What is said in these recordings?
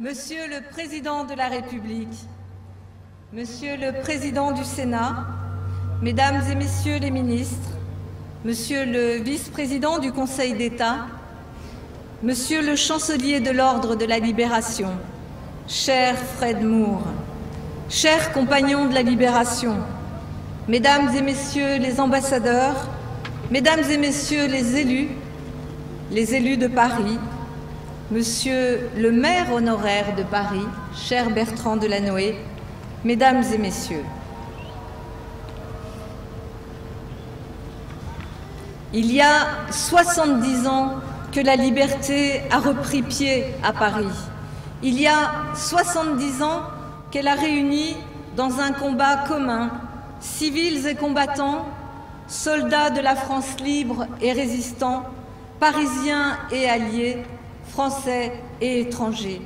Monsieur le Président de la République, Monsieur le Président du Sénat, Mesdames et Messieurs les ministres, Monsieur le Vice-président du Conseil d'État, Monsieur le Chancelier de l'Ordre de la Libération, cher Fred Moore, chers compagnons de la Libération, Mesdames et Messieurs les ambassadeurs, Mesdames et Messieurs les élus de Paris, Monsieur le maire honoraire de Paris, cher Bertrand Delanoë, Mesdames et Messieurs. Il y a 70 ans que la liberté a repris pied à Paris. Il y a 70 ans qu'elle a réuni dans un combat commun civils et combattants, soldats de la France libre et résistants, Parisiens et alliés, Français et étrangers.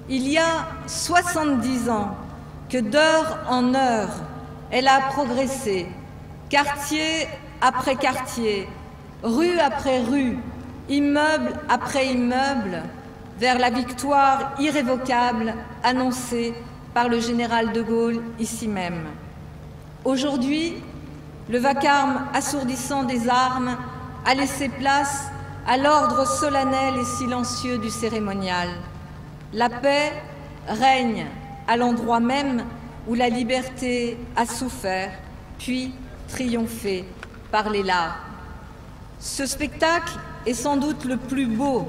Il y a 70 ans que d'heure en heure, elle a progressé, quartier après quartier, rue après rue, immeuble après immeuble, vers la victoire irrévocable annoncée par le général de Gaulle ici même. Aujourd'hui, le vacarme assourdissant des armes a laissé place à l'ordre solennel et silencieux du cérémonial. La paix règne à l'endroit même où la liberté a souffert, puis triomphé par les larmes. Ce spectacle est sans doute le plus beau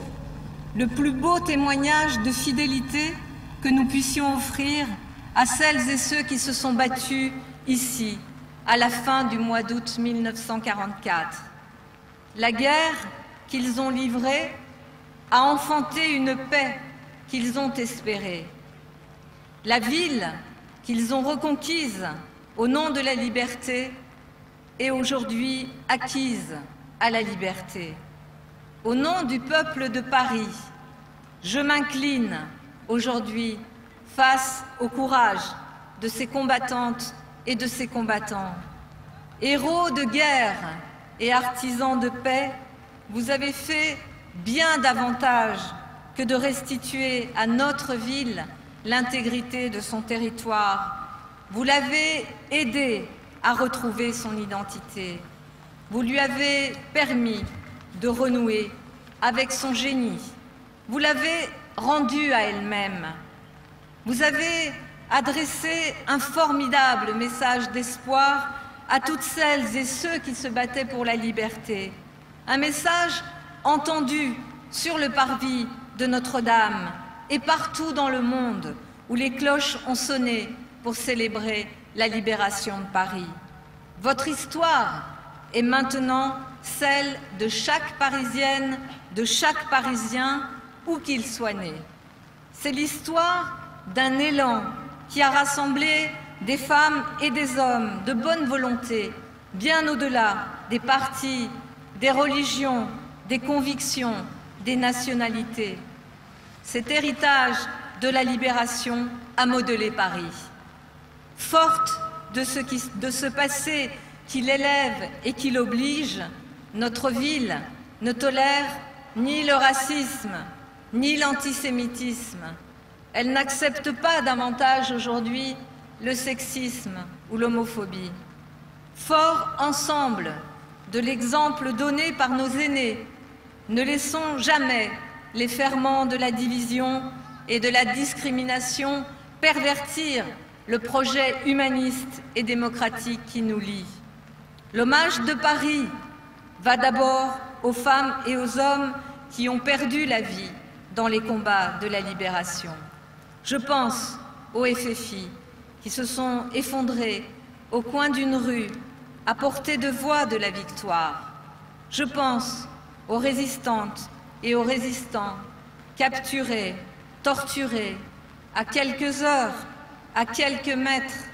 témoignage de fidélité que nous puissions offrir à celles et ceux qui se sont battus ici, à la fin du mois d'août 1944. La guerre qu'ils ont livrée a enfanté une paix qu'ils ont espérée. La ville qu'ils ont reconquise au nom de la liberté est aujourd'hui acquise à la liberté. Au nom du peuple de Paris, je m'incline aujourd'hui face au courage de ces combattantes et de ces combattants. Héros de guerre et artisans de paix, vous avez fait bien davantage que de restituer à notre ville l'intégrité de son territoire. Vous l'avez aidé à retrouver son identité. Vous lui avez permis de renouer avec son génie. Vous l'avez rendue à elle-même. Vous avez adressé un formidable message d'espoir à toutes celles et ceux qui se battaient pour la liberté. Un message entendu sur le parvis de Notre-Dame et partout dans le monde où les cloches ont sonné pour célébrer la libération de Paris. Votre histoire est maintenant celle de chaque Parisienne, de chaque Parisien, où qu'il soit né. C'est l'histoire d'un élan qui a rassemblé des femmes et des hommes de bonne volonté, bien au-delà des partis, des religions, des convictions, des nationalités. Cet héritage de la libération a modelé Paris. Forte de ce passé qui l'élève et qui l'oblige, notre ville ne tolère ni le racisme, ni l'antisémitisme. Elle n'accepte pas davantage aujourd'hui le sexisme ou l'homophobie. Forts ensemble de l'exemple donné par nos aînés, ne laissons jamais les ferments de la division et de la discrimination pervertir le projet humaniste et démocratique qui nous lie. L'hommage de Paris va d'abord aux femmes et aux hommes qui ont perdu la vie dans les combats de la libération. Je pense aux FFI qui se sont effondrés au coin d'une rue à portée de voix de la victoire. Je pense aux résistantes et aux résistants capturés, torturés, à quelques heures, à quelques mètres,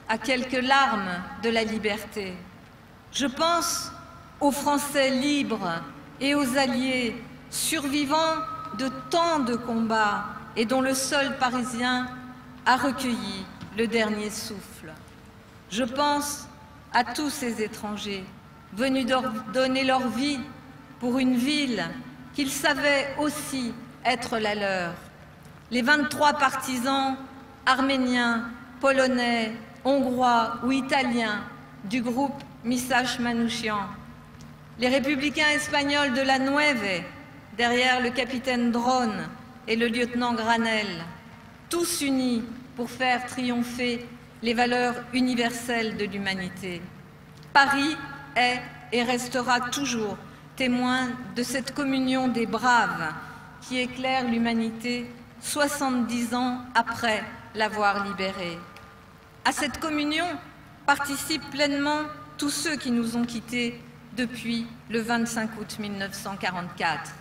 à quelques larmes de la liberté. Je pense aux Français libres et aux alliés survivants de tant de combats et dont le sol parisien a recueilli le dernier souffle. Je pense à tous ces étrangers venus donner leur vie pour une ville qu'ils savaient aussi être la leur. les 23 partisans arméniens, polonais, hongrois ou italiens du groupe Misach Manouchian, les républicains espagnols de la Nueve, derrière le capitaine Drone et le lieutenant Granel, tous unis pour faire triompher les valeurs universelles de l'humanité. Paris est et restera toujours témoin de cette communion des braves qui éclaire l'humanité 70 ans après l'avoir libérée. À cette communion participent pleinement tous ceux qui nous ont quittés depuis le 25 août 1944.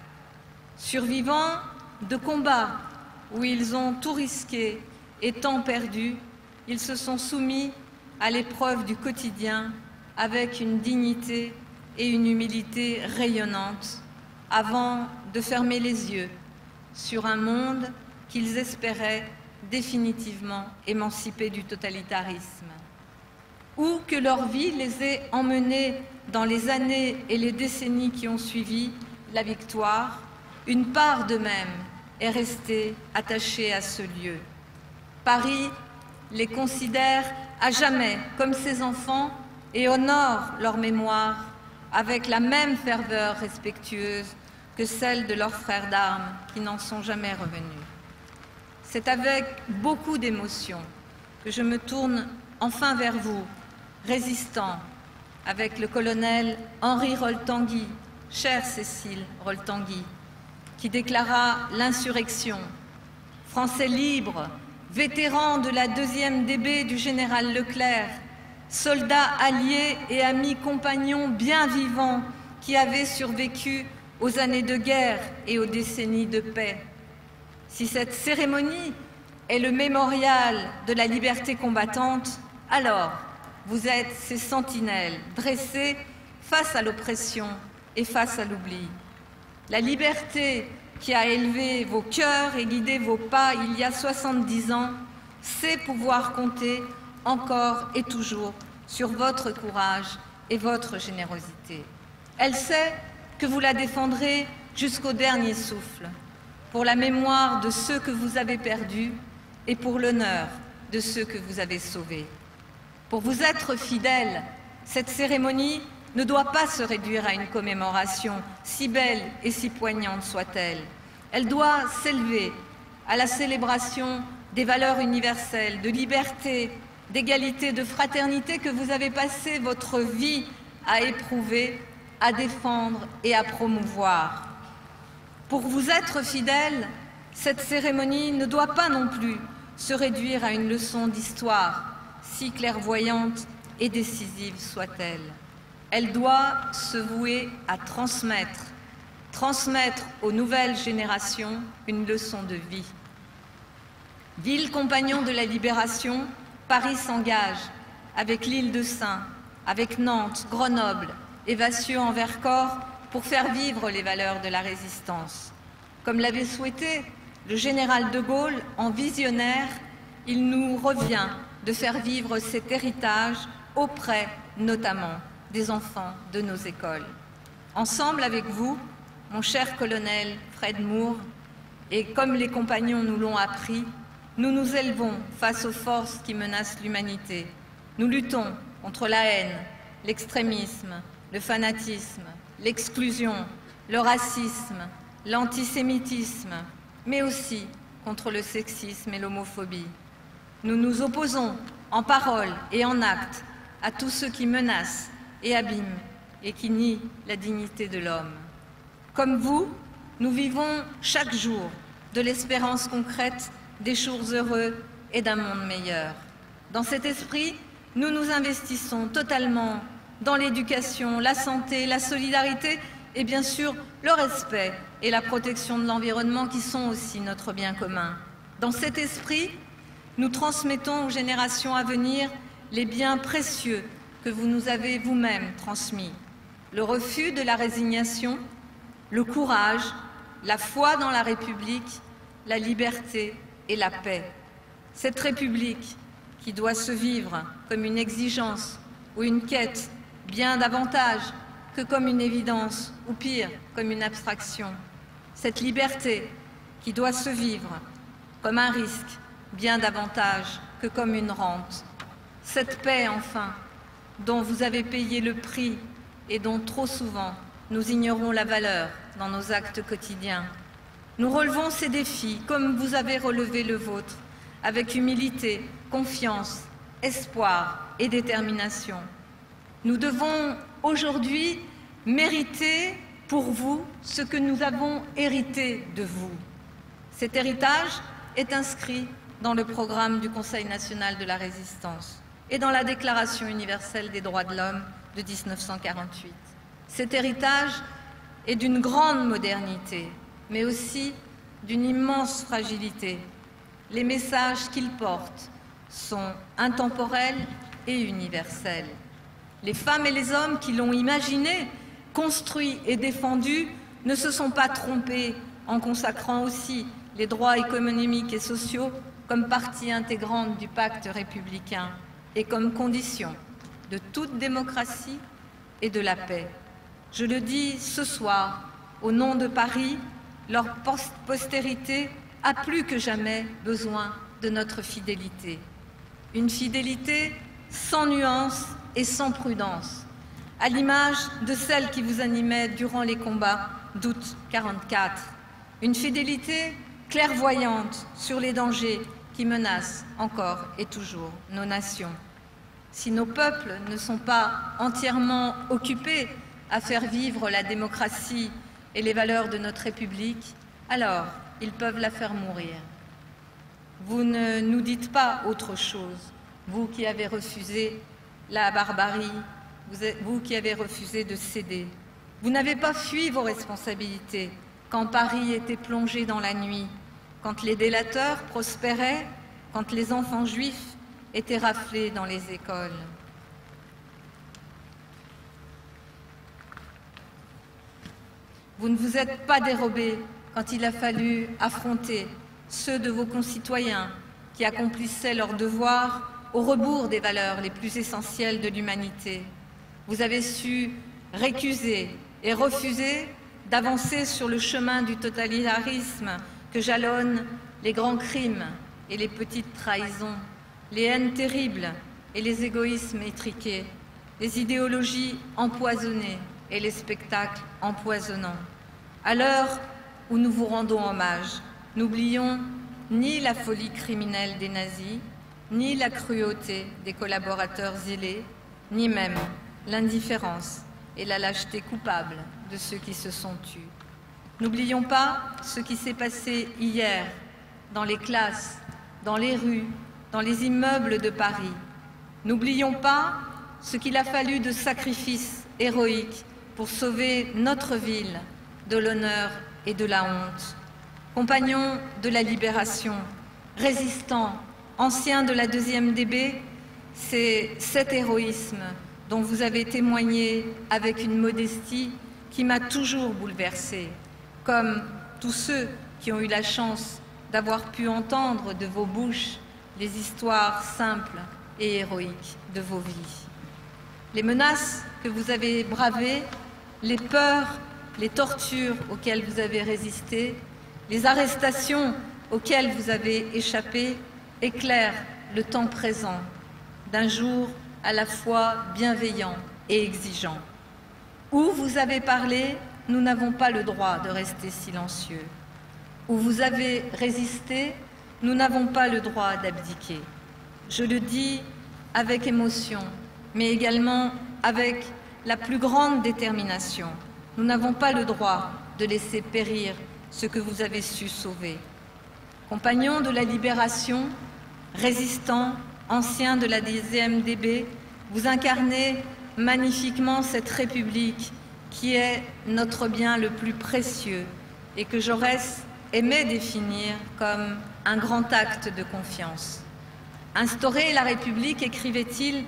Survivants de combats où ils ont tout risqué et tant perdu, ils se sont soumis à l'épreuve du quotidien avec une dignité et une humilité rayonnantes avant de fermer les yeux sur un monde qu'ils espéraient définitivement émancipé du totalitarisme. Ou que leur vie les ait emmenés dans les années et les décennies qui ont suivi la victoire, une part d'eux-mêmes est restée attachée à ce lieu. Paris les considère à jamais comme ses enfants et honore leur mémoire avec la même ferveur respectueuse que celle de leurs frères d'armes qui n'en sont jamais revenus. C'est avec beaucoup d'émotion que je me tourne enfin vers vous, résistants, avec le colonel Henri Roltanguy, chère Cécile Roltanguy, qui déclara l'insurrection. Français libre, vétéran de la 2e DB du général Leclerc, soldat allié et ami compagnon bien vivant qui avait survécu aux années de guerre et aux décennies de paix. Si cette cérémonie est le mémorial de la liberté combattante, alors vous êtes ces sentinelles dressées face à l'oppression et face à l'oubli. La liberté qui a élevé vos cœurs et guidé vos pas il y a 70 ans sait pouvoir compter encore et toujours sur votre courage et votre générosité. Elle sait que vous la défendrez jusqu'au dernier souffle, pour la mémoire de ceux que vous avez perdus et pour l'honneur de ceux que vous avez sauvés. Pour vous être fidèles, cette cérémonie ne doit pas se réduire à une commémoration, si belle et si poignante soit-elle. Elle doit s'élever à la célébration des valeurs universelles, de liberté, d'égalité, de fraternité que vous avez passé votre vie à éprouver, à défendre et à promouvoir. Pour vous être fidèles, cette cérémonie ne doit pas non plus se réduire à une leçon d'histoire, si clairvoyante et décisive soit-elle. Elle doit se vouer à transmettre aux nouvelles générations une leçon de vie. Ville compagnon de la libération, Paris s'engage avec l'île de Saint, avec Nantes, Grenoble et Vassieux en Vercors pour faire vivre les valeurs de la résistance. Comme l'avait souhaité le général de Gaulle en visionnaire, il nous revient de faire vivre cet héritage auprès notamment des enfants de nos écoles. Ensemble avec vous, mon cher colonel Fred Moore, et comme les compagnons nous l'ont appris, nous nous élevons face aux forces qui menacent l'humanité. Nous luttons contre la haine, l'extrémisme, le fanatisme, l'exclusion, le racisme, l'antisémitisme, mais aussi contre le sexisme et l'homophobie. Nous nous opposons en parole et en acte à tous ceux qui menacent et abîment et qui nient la dignité de l'homme. Comme vous, nous vivons chaque jour de l'espérance concrète des jours heureux et d'un monde meilleur. Dans cet esprit, nous nous investissons totalement dans l'éducation, la santé, la solidarité et bien sûr le respect et la protection de l'environnement qui sont aussi notre bien commun. Dans cet esprit, nous transmettons aux générations à venir les biens précieux que vous nous avez vous-même transmis. Le refus de la résignation, le courage, la foi dans la République, la liberté et la paix. Cette République qui doit se vivre comme une exigence ou une quête bien davantage que comme une évidence ou pire, comme une abstraction. Cette liberté qui doit se vivre comme un risque, bien davantage que comme une rente. Cette paix, enfin, dont vous avez payé le prix et dont trop souvent nous ignorons la valeur dans nos actes quotidiens. Nous relevons ces défis comme vous avez relevé le vôtre, avec humilité, confiance, espoir et détermination. Nous devons aujourd'hui mériter pour vous ce que nous avons hérité de vous. Cet héritage est inscrit dans le programme du Conseil national de la Résistance et dans la Déclaration universelle des droits de l'homme de 1948. Cet héritage est d'une grande modernité, mais aussi d'une immense fragilité. Les messages qu'il porte sont intemporels et universels. Les femmes et les hommes qui l'ont imaginé, construit et défendu ne se sont pas trompés en consacrant aussi les droits économiques et sociaux comme partie intégrante du pacte républicain et comme condition de toute démocratie et de la paix. Je le dis ce soir, au nom de Paris, leur postérité a plus que jamais besoin de notre fidélité. Une fidélité sans nuance et sans prudence, à l'image de celle qui vous animait durant les combats d'août 1944. Une fidélité clairvoyante sur les dangers qui menacent encore et toujours nos nations. Si nos peuples ne sont pas entièrement occupés à faire vivre la démocratie et les valeurs de notre République, alors ils peuvent la faire mourir. Vous ne nous dites pas autre chose, vous qui avez refusé la barbarie, vous qui avez refusé de céder. Vous n'avez pas fui vos responsabilités quand Paris était plongé dans la nuit, quand les délateurs prospéraient, quand les enfants juifs étaient raflés dans les écoles. Vous ne vous êtes pas dérobés quand il a fallu affronter ceux de vos concitoyens qui accomplissaient leur devoir au rebours des valeurs les plus essentielles de l'humanité. Vous avez su récuser et refuser d'avancer sur le chemin du totalitarisme que jalonnent les grands crimes et les petites trahisons, les haines terribles et les égoïsmes étriqués, les idéologies empoisonnées et les spectacles empoisonnants. À l'heure où nous vous rendons hommage, n'oublions ni la folie criminelle des nazis, ni la cruauté des collaborateurs zélés, ni même l'indifférence et la lâcheté coupable de ceux qui se sont tus. N'oublions pas ce qui s'est passé hier dans les classes, dans les rues, dans les immeubles de Paris. N'oublions pas ce qu'il a fallu de sacrifices héroïques pour sauver notre ville de l'honneur et de la honte. Compagnons de la libération, résistants, anciens de la 2e DB, c'est cet héroïsme dont vous avez témoigné avec une modestie qui m'a toujours bouleversée, comme tous ceux qui ont eu la chance d'avoir pu entendre de vos bouches les histoires simples et héroïques de vos vies. Les menaces que vous avez bravées, les peurs, les tortures auxquelles vous avez résisté, les arrestations auxquelles vous avez échappé éclairent le temps présent d'un jour à la fois bienveillant et exigeant. Où vous avez parlé, nous n'avons pas le droit de rester silencieux. Où vous avez résisté, nous n'avons pas le droit d'abdiquer. Je le dis avec émotion, mais également avec la plus grande détermination. Nous n'avons pas le droit de laisser périr ce que vous avez su sauver. Compagnons de la libération, résistants, anciens de la 10e DB, vous incarnez magnifiquement cette République qui est notre bien le plus précieux et que Jaurès aimait définir comme un grand acte de confiance. Instaurer la République, écrivait-il,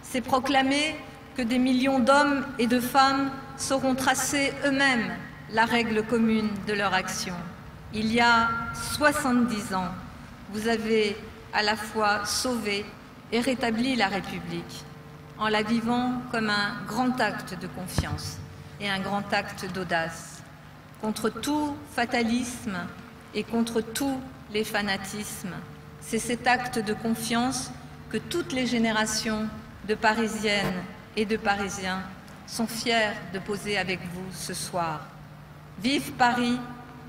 c'est proclamer que des millions d'hommes et de femmes sauront tracer eux-mêmes la règle commune de leur action. Il y a 70 ans, vous avez à la fois sauvé et rétabli la République en la vivant comme un grand acte de confiance et un grand acte d'audace. Contre tout fatalisme et contre tous les fanatismes. C'est cet acte de confiance que toutes les générations de Parisiennes et de Parisiens sont fiers de poser avec vous ce soir. Vive Paris,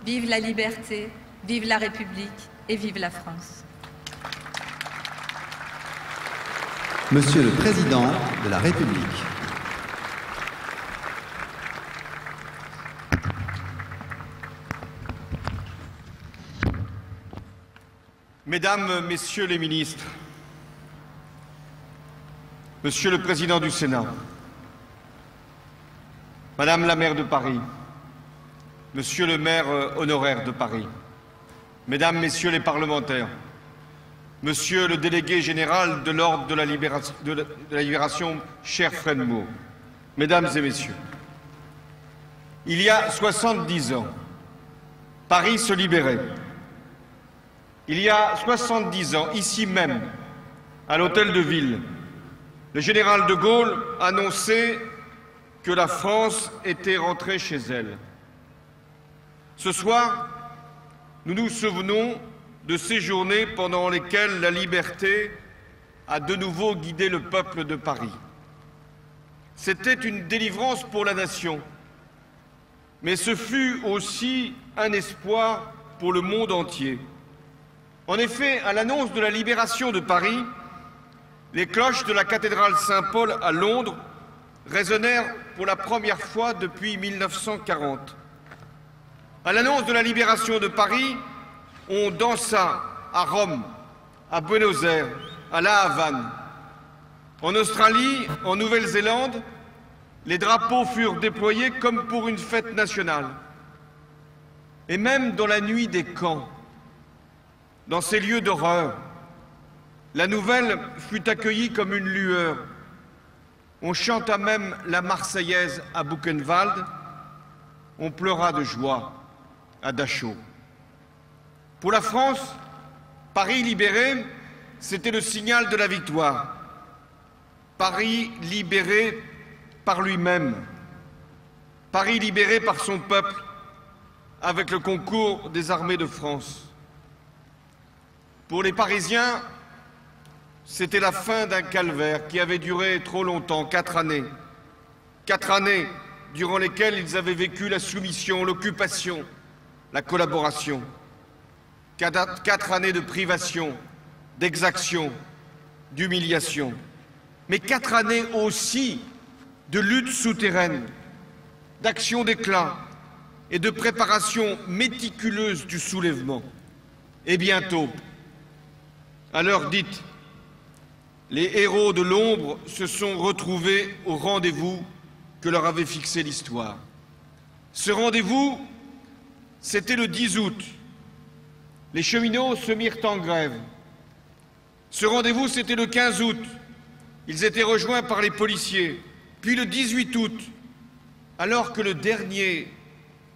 vive la liberté, vive la République et vive la France. Monsieur le Président de la République. Mesdames, Messieurs les ministres, Monsieur le Président du Sénat, Madame la maire de Paris, Monsieur le maire honoraire de Paris, Mesdames, Messieurs les parlementaires, Monsieur le délégué général de l'Ordre de la Libération, cher Fred Moore, Mesdames et Messieurs, il y a 70 ans, Paris se libérait. Il y a 70 ans, ici même, à l'Hôtel de Ville, le général de Gaulle annonçait que la France était rentrée chez elle. Ce soir, nous nous souvenons de ces journées pendant lesquelles la liberté a de nouveau guidé le peuple de Paris. C'était une délivrance pour la nation, mais ce fut aussi un espoir pour le monde entier. En effet, à l'annonce de la libération de Paris, les cloches de la cathédrale Saint-Paul à Londres résonnèrent pour la première fois depuis 1940. À l'annonce de la libération de Paris, on dansa à Rome, à Buenos Aires, à La Havane. En Australie, en Nouvelle-Zélande, les drapeaux furent déployés comme pour une fête nationale. Et même dans la nuit des camps, dans ces lieux d'horreur, la nouvelle fut accueillie comme une lueur. On chanta même la Marseillaise à Buchenwald, on pleura de joie à Dachau. Pour la France, Paris libéré, c'était le signal de la victoire. Paris libéré par lui-même. Paris libéré par son peuple, avec le concours des armées de France. Pour les Parisiens, c'était la fin d'un calvaire qui avait duré trop longtemps, 4 années. 4 années durant lesquelles ils avaient vécu la soumission, l'occupation, la collaboration. 4 années de privation, d'exaction, d'humiliation. Mais 4 années aussi de lutte souterraine, d'action d'éclat et de préparation méticuleuse du soulèvement. Et bientôt, à l'heure dite, les héros de l'ombre se sont retrouvés au rendez-vous que leur avait fixé l'histoire. Ce rendez-vous, c'était le 10 août. Les cheminots se mirent en grève. Ce rendez-vous, c'était le 15 août. Ils étaient rejoints par les policiers. Puis le 18 août, alors que le dernier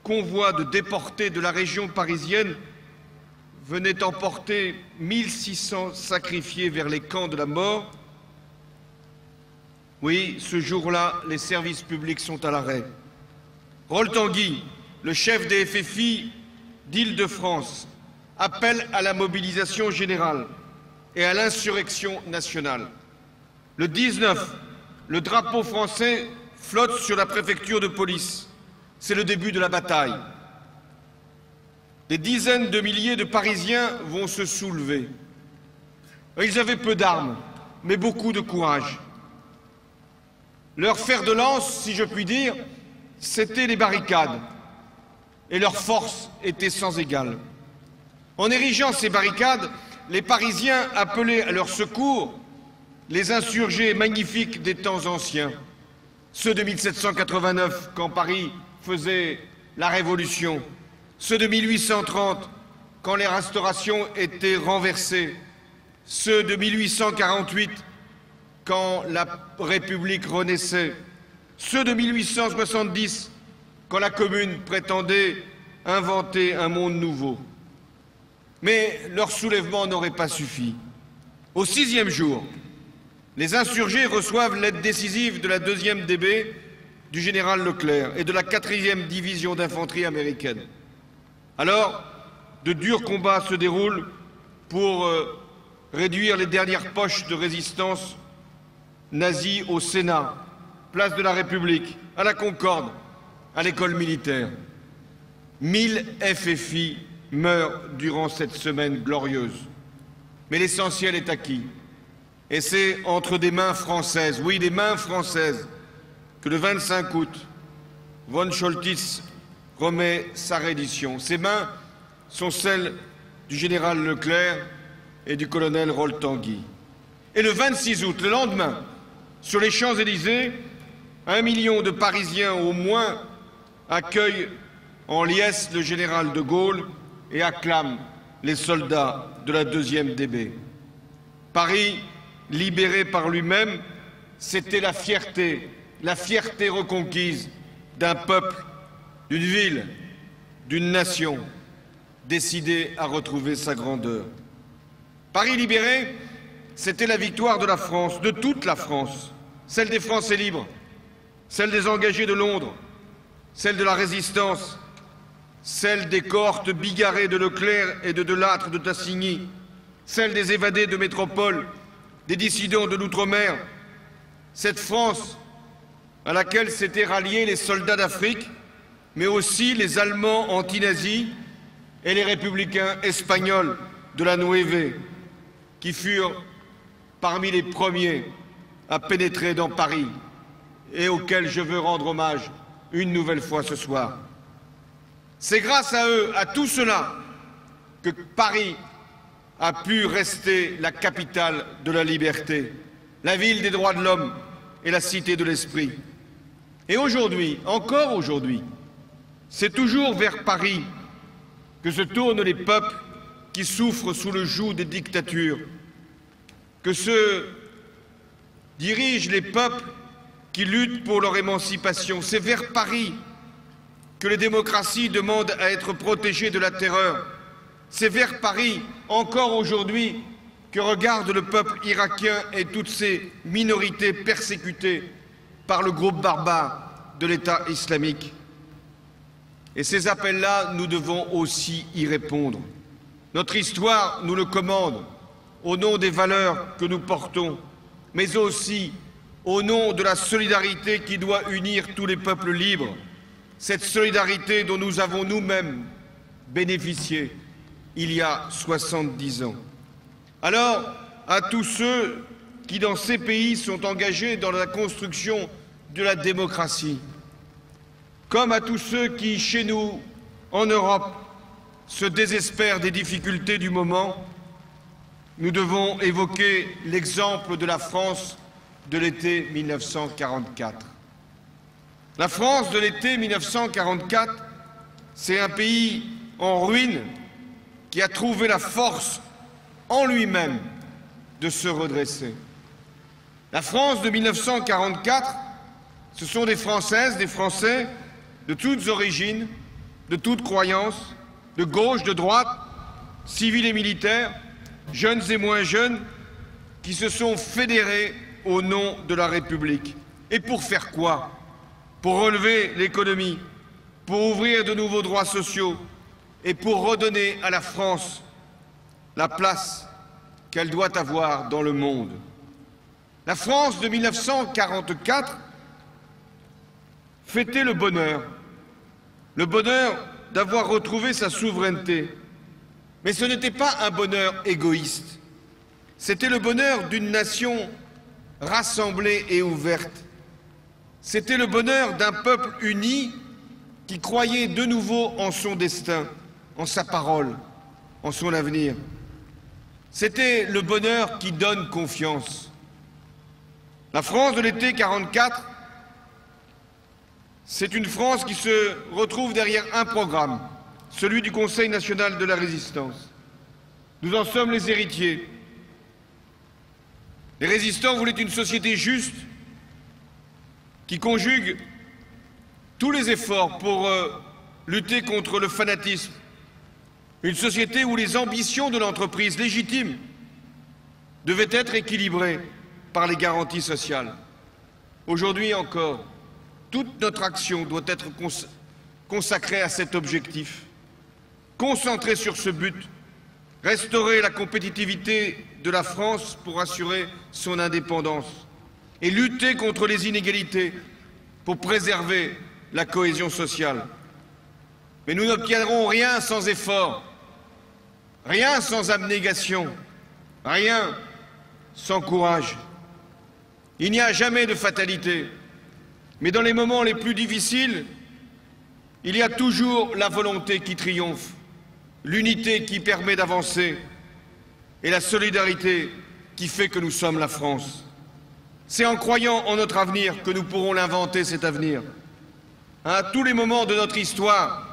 convoi de déportés de la région parisienne venait emporter 1600 sacrifiés vers les camps de la mort. Oui, ce jour-là, les services publics sont à l'arrêt. Rolf Tanguy, le chef des FFI d'Île-de-France, appelle à la mobilisation générale et à l'insurrection nationale. Le 19, le drapeau français flotte sur la préfecture de police. C'est le début de la bataille. Des dizaines de milliers de Parisiens vont se soulever. Ils avaient peu d'armes, mais beaucoup de courage. Leur fer de lance, si je puis dire, c'était les barricades. Et leur force était sans égale. En érigeant ces barricades, les Parisiens appelaient à leur secours les insurgés magnifiques des temps anciens. Ceux de 1789, quand Paris faisait la Révolution. Ceux de 1830, quand les restaurations étaient renversées. Ceux de 1848, quand la République renaissait. Ceux de 1870, quand la Commune prétendait inventer un monde nouveau. Mais leur soulèvement n'aurait pas suffi. Au 6e jour, les insurgés reçoivent l'aide décisive de la 2e DB du général Leclerc et de la 4e division d'infanterie américaine. Alors, de durs combats se déroulent pour réduire les dernières poches de résistance nazie au Sénat, place de la République, à la Concorde, à l'école militaire. 1000 FFI meurent durant cette semaine glorieuse. Mais l'essentiel est acquis. Et c'est entre des mains françaises, oui, des mains françaises, que le 25 août, von Scholtitz remet sa reddition. Ces mains sont celles du général Leclerc et du colonel Roltanguy. Et le 26 août, le lendemain, sur les Champs-Élysées, 1 million de Parisiens au moins accueillent en liesse le général de Gaulle et acclament les soldats de la 2e DB. Paris, libéré par lui-même, c'était la fierté reconquise d'un peuple, d'une ville, d'une nation, décidée à retrouver sa grandeur. Paris libéré, c'était la victoire de la France, de toute la France, celle des Français libres, celle des engagés de Londres, celle de la Résistance, celle des cohortes bigarrées de Leclerc et de Delattre de Tassigny, celle des évadés de métropole, des dissidents de l'outre-mer, cette France à laquelle s'étaient ralliés les soldats d'Afrique, mais aussi les Allemands anti-nazis et les républicains espagnols de la Nueve, qui furent parmi les premiers à pénétrer dans Paris et auxquels je veux rendre hommage une nouvelle fois ce soir. C'est grâce à eux, à tout cela, que Paris a pu rester la capitale de la liberté, la ville des droits de l'homme et la cité de l'esprit. Et aujourd'hui, encore aujourd'hui, c'est toujours vers Paris que se tournent les peuples qui souffrent sous le joug des dictatures, que se dirigent les peuples qui luttent pour leur émancipation. C'est vers Paris que les démocraties demandent à être protégées de la terreur. C'est vers Paris, encore aujourd'hui, que regarde le peuple irakien et toutes ces minorités persécutées par le groupe barbare de l'État islamique. Et ces appels-là, nous devons aussi y répondre. Notre histoire nous le commande, au nom des valeurs que nous portons, mais aussi au nom de la solidarité qui doit unir tous les peuples libres, cette solidarité dont nous avons nous-mêmes bénéficié il y a 70 ans. Alors, à tous ceux qui, dans ces pays, sont engagés dans la construction de la démocratie, comme à tous ceux qui, chez nous, en Europe, se désespèrent des difficultés du moment, nous devons évoquer l'exemple de la France de l'été 1944. La France de l'été 1944, c'est un pays en ruine qui a trouvé la force en lui-même de se redresser. La France de 1944, ce sont des Françaises, des Français de toutes origines, de toutes croyances, de gauche, de droite, civils et militaires, jeunes et moins jeunes, qui se sont fédérés au nom de la République. Et pour faire quoi? Pour relever l'économie, pour ouvrir de nouveaux droits sociaux et pour redonner à la France la place qu'elle doit avoir dans le monde. La France de 1944 fêtait le bonheur d'avoir retrouvé sa souveraineté. Mais ce n'était pas un bonheur égoïste, c'était le bonheur d'une nation rassemblée et ouverte. C'était le bonheur d'un peuple uni qui croyait de nouveau en son destin, en sa parole, en son avenir. C'était le bonheur qui donne confiance. La France de l'été 44, c'est une France qui se retrouve derrière un programme, celui du Conseil national de la résistance. Nous en sommes les héritiers. Les résistants voulaient une société juste qui conjugue tous les efforts pour lutter contre le fanatisme. Une société où les ambitions de l'entreprise légitimes devaient être équilibrées par les garanties sociales. Aujourd'hui encore, toute notre action doit être consacrée à cet objectif. concentrer sur ce but, restaurer la compétitivité de la France pour assurer son indépendance et lutter contre les inégalités pour préserver la cohésion sociale. Mais nous n'obtiendrons rien sans effort, rien sans abnégation, rien sans courage. Il n'y a jamais de fatalité, mais dans les moments les plus difficiles, il y a toujours la volonté qui triomphe, l'unité qui permet d'avancer et la solidarité qui fait que nous sommes la France. C'est en croyant en notre avenir que nous pourrons l'inventer, cet avenir. À tous les moments de notre histoire,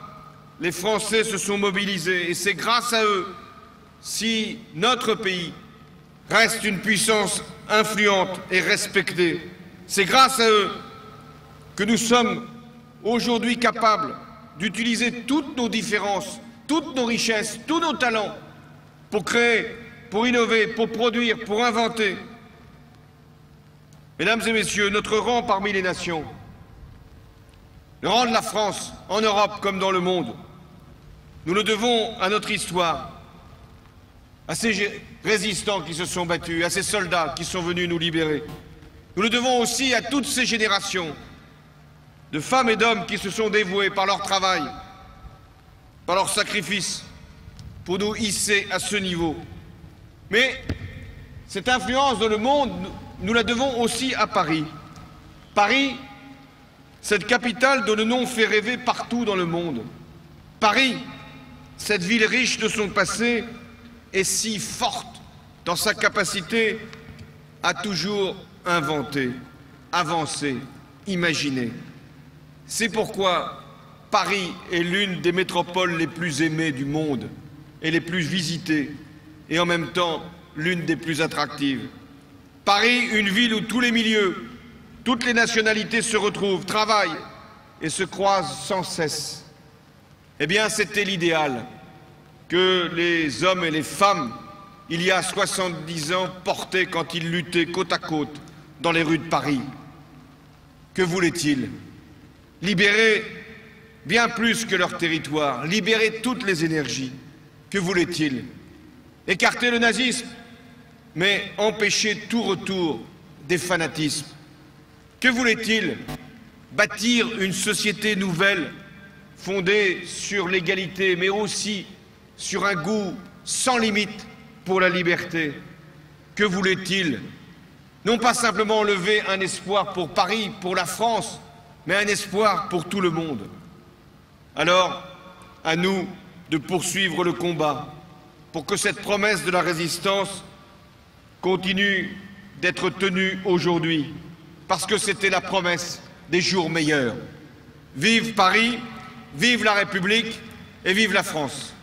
les Français se sont mobilisés et c'est grâce à eux si notre pays reste une puissance influente et respectée. C'est grâce à eux que nous sommes aujourd'hui capables d'utiliser toutes nos différences, toutes nos richesses, tous nos talents pour créer, pour innover, pour produire, pour inventer. Mesdames et messieurs, notre rang parmi les nations, le rang de la France, en Europe comme dans le monde, nous le devons à notre histoire, à ces résistants qui se sont battus, à ces soldats qui sont venus nous libérer. Nous le devons aussi à toutes ces générations de femmes et d'hommes qui se sont dévoués par leur travail, par leur sacrifice, pour nous hisser à ce niveau. Mais cette influence dans le monde, nous la devons aussi à Paris. Paris, cette capitale dont le nom fait rêver partout dans le monde. Paris, cette ville riche de son passé et si forte dans sa capacité à toujours inventer, avancer, imaginer. C'est pourquoi Paris est l'une des métropoles les plus aimées du monde et les plus visitées, et en même temps l'une des plus attractives. Paris, une ville où tous les milieux, toutes les nationalités se retrouvent, travaillent et se croisent sans cesse. Eh bien, c'était l'idéal que les hommes et les femmes, il y a 70 ans, portaient quand ils luttaient côte à côte dans les rues de Paris. Que voulaient-ils? Libérer bien plus que leur territoire, libérer toutes les énergies. Que voulaient-ils? Écarter le nazisme, mais empêcher tout retour des fanatismes. Que voulaient-ils? Bâtir une société nouvelle, fondée sur l'égalité, mais aussi sur un goût sans limite pour la liberté. Que voulaient-ils? Non pas simplement lever un espoir pour Paris, pour la France, mais un espoir pour tout le monde. Alors, à nous de poursuivre le combat pour que cette promesse de la résistance continue d'être tenue aujourd'hui, parce que c'était la promesse des jours meilleurs. Vive Paris, vive la République et vive la France.